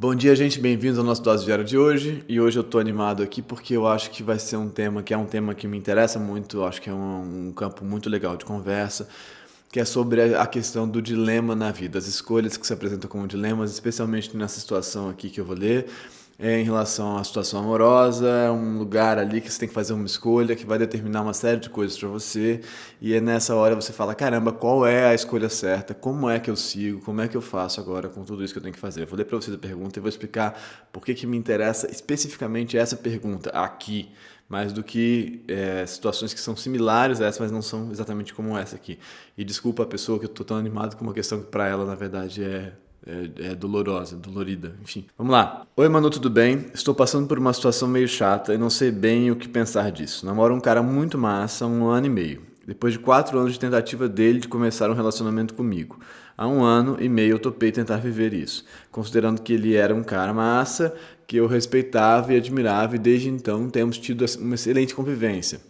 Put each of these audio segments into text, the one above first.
Bom dia, gente. Bem-vindos ao nosso Dose Diária de hoje. E hoje eu tô animado aqui porque eu acho que vai ser um tema que me interessa muito. Eu acho que é um campo muito legal de conversa, que é sobre a questão do dilema na vida, as escolhas que se apresentam como dilemas, especialmente nessa situação aqui que eu vou ler. Em relação à situação amorosa, é um lugar ali que você tem que fazer uma escolha que vai determinar uma série de coisas para você, e é nessa hora você fala, caramba, qual é a escolha certa? Como é que eu sigo? Como é que eu faço agora com tudo isso que eu tenho que fazer? Eu vou ler para vocês a pergunta e vou explicar por que me interessa especificamente essa pergunta aqui, mais do que situações que são similares a essa, mas não são exatamente como essa aqui. E desculpa a pessoa que eu tô tão animado com uma questão que para ela, na verdade, é dolorosa, dolorida, enfim. Vamos lá. Oi, Manu, tudo bem? Estou passando por uma situação meio chata e não sei bem o que pensar disso. Namoro um cara muito massa há 1 ano e meio. Depois de 4 anos de tentativa dele de começar um relacionamento comigo. Há 1 ano e meio eu topei tentar viver isso, considerando que ele era um cara massa, que eu respeitava e admirava, e desde então temos tido uma excelente convivência.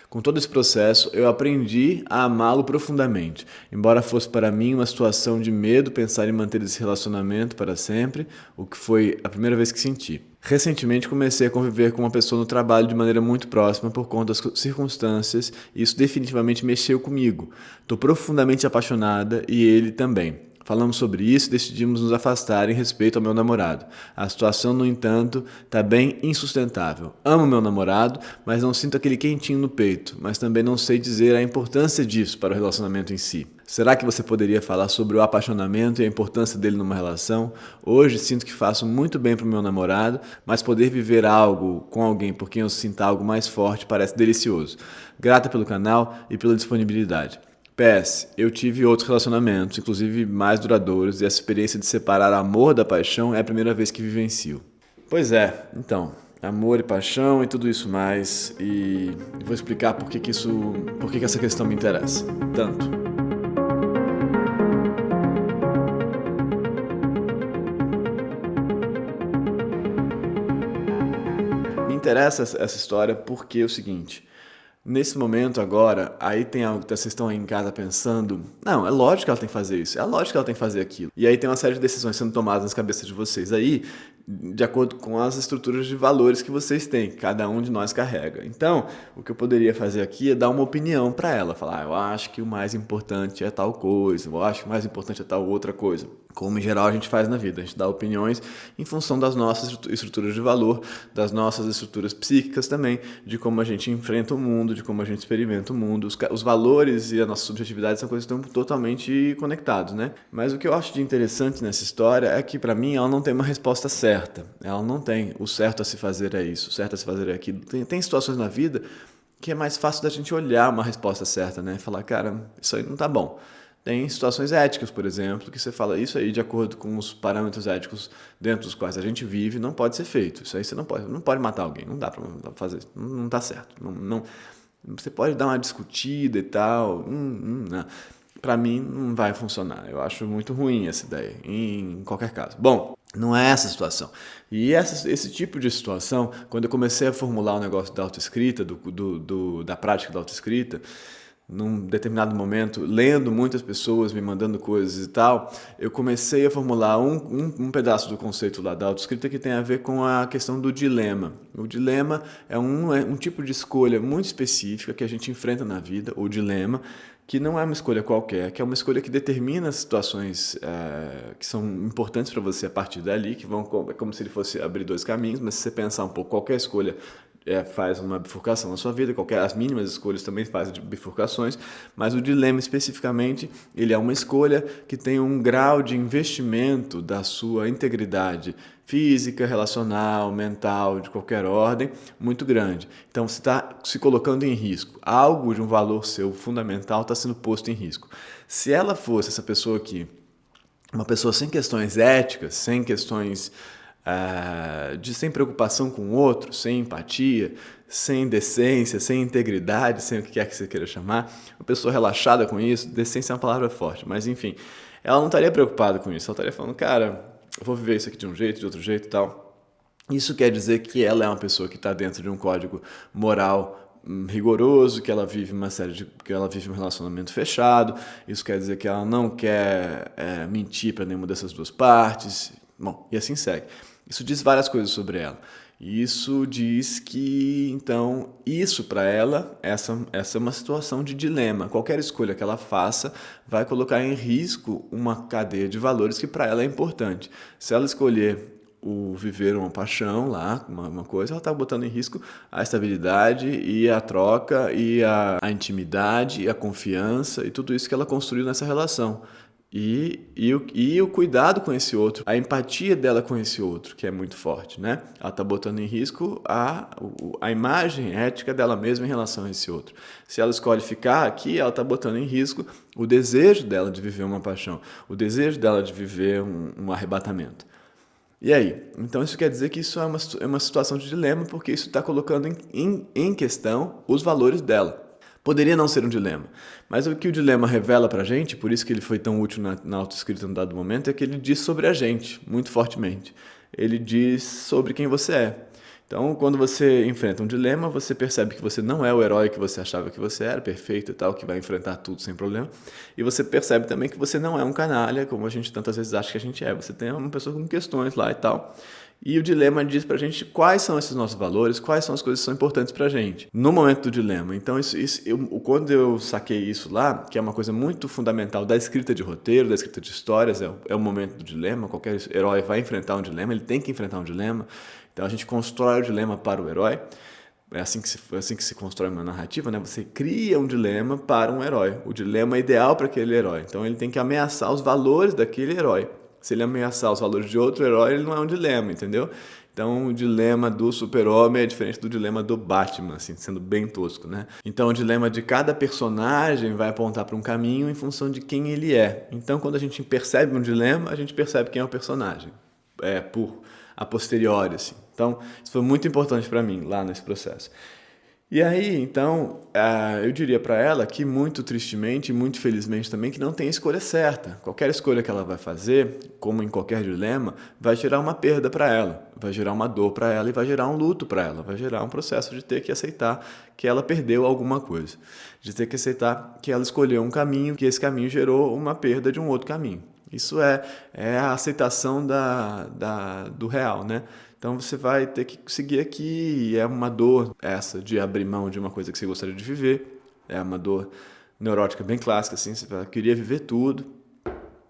Com todo esse processo, eu aprendi a amá-lo profundamente. Embora fosse para mim uma situação de medo pensar em manter esse relacionamento para sempre, o que foi a primeira vez que senti. Recentemente comecei a conviver com uma pessoa no trabalho de maneira muito próxima por conta das circunstâncias e isso definitivamente mexeu comigo. Estou profundamente apaixonada e ele também. Falamos sobre isso e decidimos nos afastar em respeito ao meu namorado. A situação, no entanto, está bem insustentável. Amo meu namorado, mas não sinto aquele quentinho no peito, mas também não sei dizer a importância disso para o relacionamento em si. Será que você poderia falar sobre o apaixonamento e a importância dele numa relação? Hoje sinto que faço muito bem para o meu namorado, mas poder viver algo com alguém por quem eu sinta algo mais forte parece delicioso. Grata pelo canal e pela disponibilidade. PS, eu tive outros relacionamentos, inclusive mais duradouros, e essa experiência de separar amor da paixão é a primeira vez que vivencio. Pois é, então, amor e paixão e tudo isso mais, e vou explicar por que essa questão me interessa tanto. Me interessa essa história porque é o seguinte. Nesse momento agora, aí tem algo que vocês estão aí em casa pensando, não, é lógico que ela tem que fazer isso, é lógico que ela tem que fazer aquilo. E aí tem uma série de decisões sendo tomadas nas cabeças de vocês aí, de acordo com as estruturas de valores que vocês têm, que cada um de nós carrega. Então, o que eu poderia fazer aqui é dar uma opinião para ela, falar, eu acho que o mais importante é tal coisa, eu acho que o mais importante é tal outra coisa. Como em geral a gente faz na vida, a gente dá opiniões em função das nossas estruturas de valor, das nossas estruturas psíquicas também, de como a gente enfrenta o mundo, de como a gente experimenta o mundo. Os valores e a nossa subjetividade são coisas que estão totalmente conectados, né? Mas o que eu acho de interessante nessa história é que, para mim, ela não tem uma resposta certa. Ela não tem o certo a se fazer é isso, o certo a se fazer é aquilo. Tem situações na vida que é mais fácil da gente olhar uma resposta certa, né? Falar, cara, isso aí não tá bom. Tem situações éticas, por exemplo, que você fala, isso aí de acordo com os parâmetros éticos dentro dos quais a gente vive, não pode ser feito. Isso aí você não pode matar alguém, não dá pra fazer, não tá certo. Você pode dar uma discutida e tal, não. Pra mim não vai funcionar. Eu acho muito ruim essa ideia, em qualquer caso. Bom, não é essa a situação. E esse tipo de situação, quando eu comecei a formular o negócio da autoescrita, da prática da autoescrita, num determinado momento, lendo muitas pessoas, me mandando coisas e tal, eu comecei a formular um pedaço do conceito lá da autoescrita que tem a ver com a questão do dilema. O dilema é um tipo de escolha muito específica que a gente enfrenta na vida, o dilema, que não é uma escolha qualquer, que é uma escolha que determina situações que são importantes para você a partir dali, que vão é como se ele fosse abrir dois caminhos, mas se você pensar um pouco, qualquer escolha faz uma bifurcação na sua vida, as mínimas escolhas também fazem bifurcações, mas o dilema especificamente, ele é uma escolha que tem um grau de investimento da sua integridade física, relacional, mental, de qualquer ordem, muito grande. Então você está se colocando em risco. Algo de um valor seu fundamental está sendo posto em risco. Se ela fosse essa pessoa aqui, uma pessoa sem questões éticas, sem questões sem preocupação com o outro, sem empatia, sem decência, sem integridade, sem o que quer que você queira chamar, uma pessoa relaxada com isso, decência é uma palavra forte, mas enfim, ela não estaria preocupada com isso, ela estaria falando, cara, eu vou viver isso aqui de um jeito, de outro jeito e tal. Isso quer dizer que ela é uma pessoa que está dentro de um código moral rigoroso, que ela vive que ela vive um relacionamento fechado. Isso quer dizer que ela não quer mentir para nenhuma dessas duas partes. Bom, e assim segue. Isso diz várias coisas sobre ela. Isso diz que, então, isso para ela, essa é uma situação de dilema. Qualquer escolha que ela faça vai colocar em risco uma cadeia de valores que para ela é importante. Se ela escolher o viver uma paixão lá, uma coisa, ela está botando em risco a estabilidade e a troca e a intimidade e a confiança e tudo isso que ela construiu nessa relação. E o cuidado com esse outro, a empatia dela com esse outro, que é muito forte, né? Ela está botando em risco a imagem ética dela mesma em relação a esse outro. Se ela escolhe ficar aqui, ela está botando em risco o desejo dela de viver uma paixão, o desejo dela de viver um arrebatamento. E aí? Então isso quer dizer que isso é uma situação de dilema, porque isso está colocando em questão os valores dela. Poderia não ser um dilema, mas o que o dilema revela pra gente, por isso que ele foi tão útil na autoescrita no dado momento, é que ele diz sobre a gente, muito fortemente. Ele diz sobre quem você é. Então, quando você enfrenta um dilema, você percebe que você não é o herói que você achava que você era, perfeito e tal, que vai enfrentar tudo sem problema. E você percebe também que você não é um canalha, como a gente tantas vezes acha que a gente é. Você tem uma pessoa com questões lá e tal. E o dilema diz pra gente quais são esses nossos valores, quais são as coisas que são importantes pra gente, no momento do dilema. Então, quando eu saquei isso lá, que é uma coisa muito fundamental da escrita de roteiro, da escrita de histórias, é o momento do dilema, qualquer herói vai enfrentar um dilema, ele tem que enfrentar um dilema. Então, a gente constrói o dilema para o herói. É assim que se constrói uma narrativa, né? Você cria um dilema para um herói. O dilema é ideal para aquele herói. Então, ele tem que ameaçar os valores daquele herói. Se ele ameaçar os valores de outro herói, ele não é um dilema, entendeu? Então, o dilema do super-homem é diferente do dilema do Batman, assim, sendo bem tosco, né? Então, o dilema de cada personagem vai apontar para um caminho em função de quem ele é. Então, quando a gente percebe um dilema, a gente percebe quem é o personagem. A posteriori, assim. Então, isso foi muito importante para mim lá nesse processo. E aí, então, eu diria para ela que muito tristemente e muito felizmente também que não tem escolha certa. Qualquer escolha que ela vai fazer, como em qualquer dilema, vai gerar uma perda para ela, vai gerar uma dor para ela e vai gerar um luto para ela, vai gerar um processo de ter que aceitar que ela perdeu alguma coisa, de ter que aceitar que ela escolheu um caminho, que esse caminho gerou uma perda de um outro caminho. Isso é a aceitação do real, né? Então você vai ter que seguir aqui, e é uma dor essa de abrir mão de uma coisa que você gostaria de viver, é uma dor neurótica bem clássica, assim, você fala, eu queria viver tudo,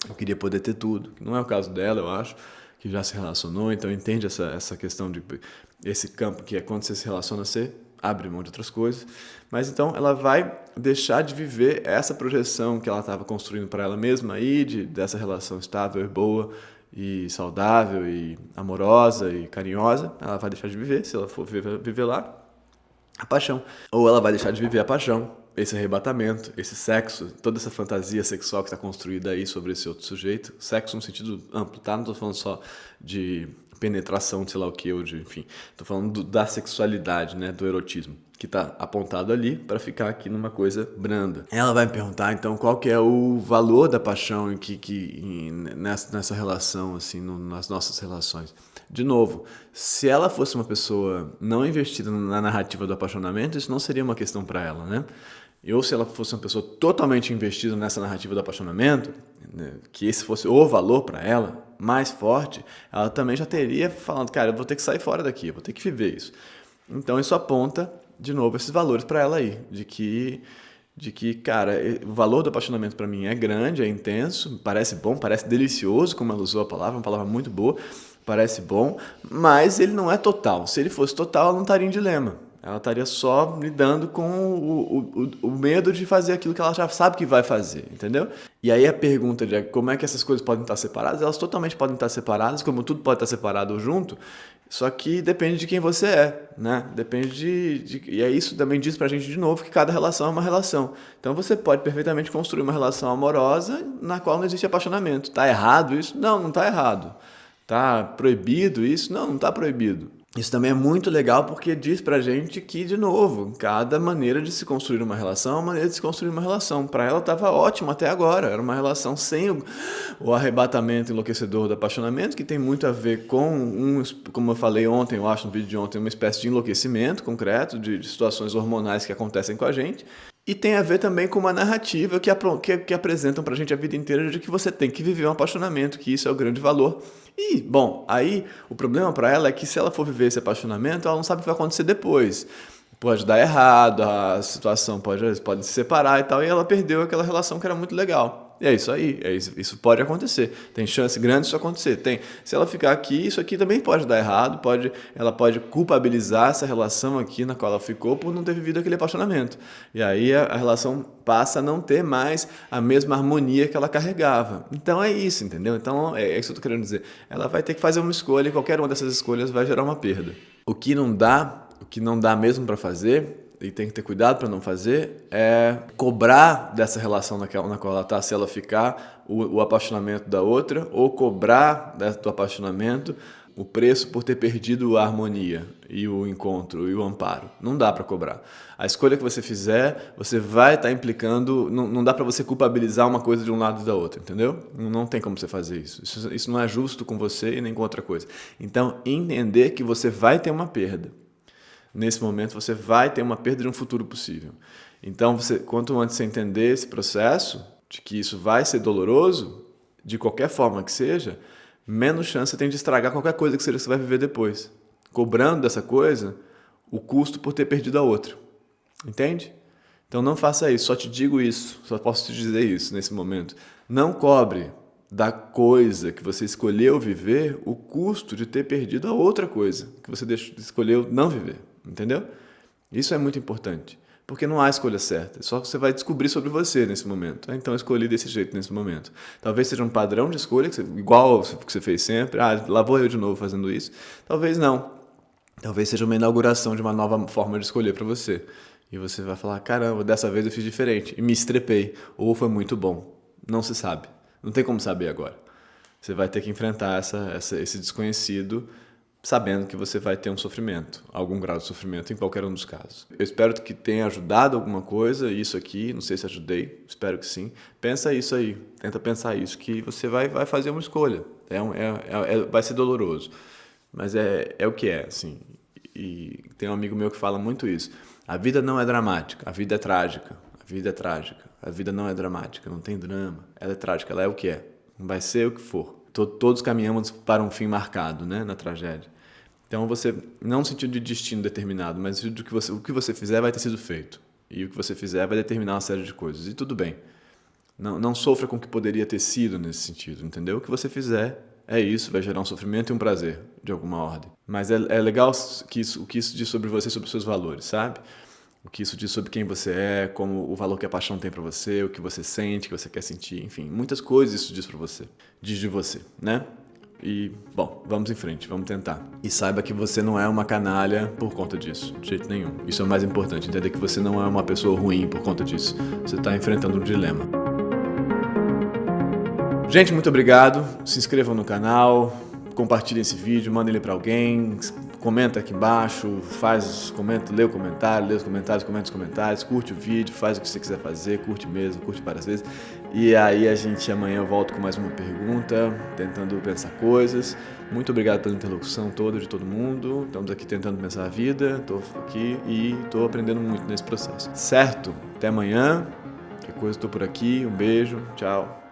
eu queria poder ter tudo, que não é o caso dela, eu acho, que já se relacionou, então entende essa questão de esse campo que é quando você se relaciona, você abre mão de outras coisas, mas então ela vai deixar de viver essa projeção que ela estava construindo para ela mesma aí, dessa relação estável e boa, e saudável, e amorosa, e carinhosa, ela vai deixar de viver, se ela for viver lá, a paixão. Ou ela vai deixar de viver a paixão, esse arrebatamento, esse sexo, toda essa fantasia sexual que está construída aí sobre esse outro sujeito. Sexo no sentido amplo, tá? Não estou falando só de penetração, de sei lá o que, enfim. Estou falando da sexualidade, né? Do erotismo, que está apontado ali para ficar aqui numa coisa branda. Ela vai me perguntar, então, qual que é o valor da paixão nessa relação, assim, nas nossas relações. De novo, se ela fosse uma pessoa não investida na narrativa do apaixonamento, isso não seria uma questão para ela, né? Ou se ela fosse uma pessoa totalmente investida nessa narrativa do apaixonamento, né, que esse fosse o valor para ela, mais forte, ela também já teria falando, cara, eu vou ter que sair fora daqui, eu vou ter que viver isso. Então isso aponta, de novo, esses valores para ela aí, de que, cara, o valor do apaixonamento para mim é grande, é intenso, parece bom, parece delicioso, como ela usou a palavra, uma palavra muito boa, parece bom, mas ele não é total. Se ele fosse total, ela não estaria em dilema. Ela estaria só lidando com o medo de fazer aquilo que ela já sabe que vai fazer, entendeu? E aí a pergunta de como é que essas coisas podem estar separadas, elas totalmente podem estar separadas, como tudo pode estar separado junto, só que depende de quem você é, né? Depende e é isso também diz pra gente de novo que cada relação é uma relação. Então você pode perfeitamente construir uma relação amorosa na qual não existe apaixonamento. Tá errado isso? Não, não tá errado. Tá proibido isso? Não, não tá proibido. Isso também é muito legal porque diz pra gente que, de novo, cada maneira de se construir uma relação é uma maneira de se construir uma relação. Para ela estava ótimo até agora, era uma relação sem o arrebatamento enlouquecedor do apaixonamento, que tem muito a ver com, como eu falei ontem, eu acho no vídeo de ontem, uma espécie de enlouquecimento concreto, de situações hormonais que acontecem com a gente. E tem a ver também com uma narrativa que apresentam pra gente a vida inteira de que você tem que viver um apaixonamento, que isso é o grande valor. E, bom, aí o problema pra ela é que se ela for viver esse apaixonamento, ela não sabe o que vai acontecer depois. Pode dar errado, a situação pode se separar e tal, e ela perdeu aquela relação que era muito legal. E é isso aí, isso pode acontecer. Tem chance grande disso acontecer. Se ela ficar aqui, isso aqui também pode dar errado, ela pode culpabilizar essa relação aqui na qual ela ficou por não ter vivido aquele apaixonamento. E aí a relação passa a não ter mais a mesma harmonia que ela carregava. Então é isso, entendeu? Então é isso que eu estou querendo dizer. Ela vai ter que fazer uma escolha e qualquer uma dessas escolhas vai gerar uma perda. O que não dá mesmo para fazer, e tem que ter cuidado para não fazer, é cobrar dessa relação na qual ela está, se ela ficar, o apaixonamento da outra, ou cobrar do apaixonamento o preço por ter perdido a harmonia e o encontro e o amparo. Não dá para cobrar. A escolha que você fizer, você vai estar implicando, não dá para você culpabilizar uma coisa de um lado e da outra, entendeu? Não tem como você fazer isso. Isso não é justo com você e nem com outra coisa. Então, entender que você vai ter uma perda. Nesse momento você vai ter uma perda de um futuro possível. Então, quanto antes você entender esse processo, de que isso vai ser doloroso, de qualquer forma que seja, menos chance você tem de estragar qualquer coisa que seja que você vai viver depois. Cobrando dessa coisa o custo por ter perdido a outra. Entende? Então não faça isso, só te digo isso, só posso te dizer isso nesse momento. Não cobre da coisa que você escolheu viver o custo de ter perdido a outra coisa que você escolheu não viver. Entendeu? Isso é muito importante, porque não há escolha certa, só que você vai descobrir sobre você nesse momento. Então eu escolhi desse jeito nesse momento. Talvez seja um padrão de escolha, igual o que você fez sempre, lá vou eu de novo fazendo isso. Talvez não. Talvez seja uma inauguração de uma nova forma de escolher para você. E você vai falar, caramba, dessa vez eu fiz diferente, e me estrepei, ou foi muito bom. Não se sabe, não tem como saber agora. Você vai ter que enfrentar esse desconhecido, sabendo que você vai ter um sofrimento, algum grau de sofrimento em qualquer um dos casos. Eu espero que tenha ajudado alguma coisa, isso aqui, não sei se ajudei, espero que sim. Pensa isso aí, tenta pensar isso, que você vai fazer uma escolha. Vai ser doloroso, mas é o que é, assim. E tem um amigo meu que fala muito isso. A vida não é dramática, a vida é trágica. A vida é trágica, a vida não é dramática, não tem drama. Ela é trágica, ela é o que é, vai ser o que for. Todos caminhamos para um fim marcado, né, na tragédia. Então você, não no sentido de destino determinado, mas no sentido de que o que você fizer vai ter sido feito. E o que você fizer vai determinar uma série de coisas. E tudo bem. Não sofra com o que poderia ter sido nesse sentido, entendeu? O que você fizer é isso, vai gerar um sofrimento e um prazer, de alguma ordem. Mas é legal o que isso diz sobre você, sobre os seus valores, sabe? O que isso diz sobre quem você é, como o valor que a paixão tem pra você, o que você sente, o que você quer sentir, enfim. Muitas coisas isso diz pra você. Diz de você, né? E, bom, vamos em frente, vamos tentar. E saiba que você não é uma canalha por conta disso, de jeito nenhum. Isso é o mais importante, entender que você não é uma pessoa ruim por conta disso. Você está enfrentando um dilema. Gente, muito obrigado. Se inscrevam no canal, compartilhem esse vídeo, mandem ele para alguém, comenta aqui embaixo, lê o comentário, comenta os comentários, curte o vídeo, faz o que você quiser fazer, curte mesmo, curte várias vezes. E aí amanhã eu volto com mais uma pergunta, tentando pensar coisas. Muito obrigado pela interlocução toda de todo mundo. Estamos aqui tentando pensar a vida, estou aqui e estou aprendendo muito nesse processo. Certo? Até amanhã. Qualquer coisa, estou por aqui. Um beijo. Tchau.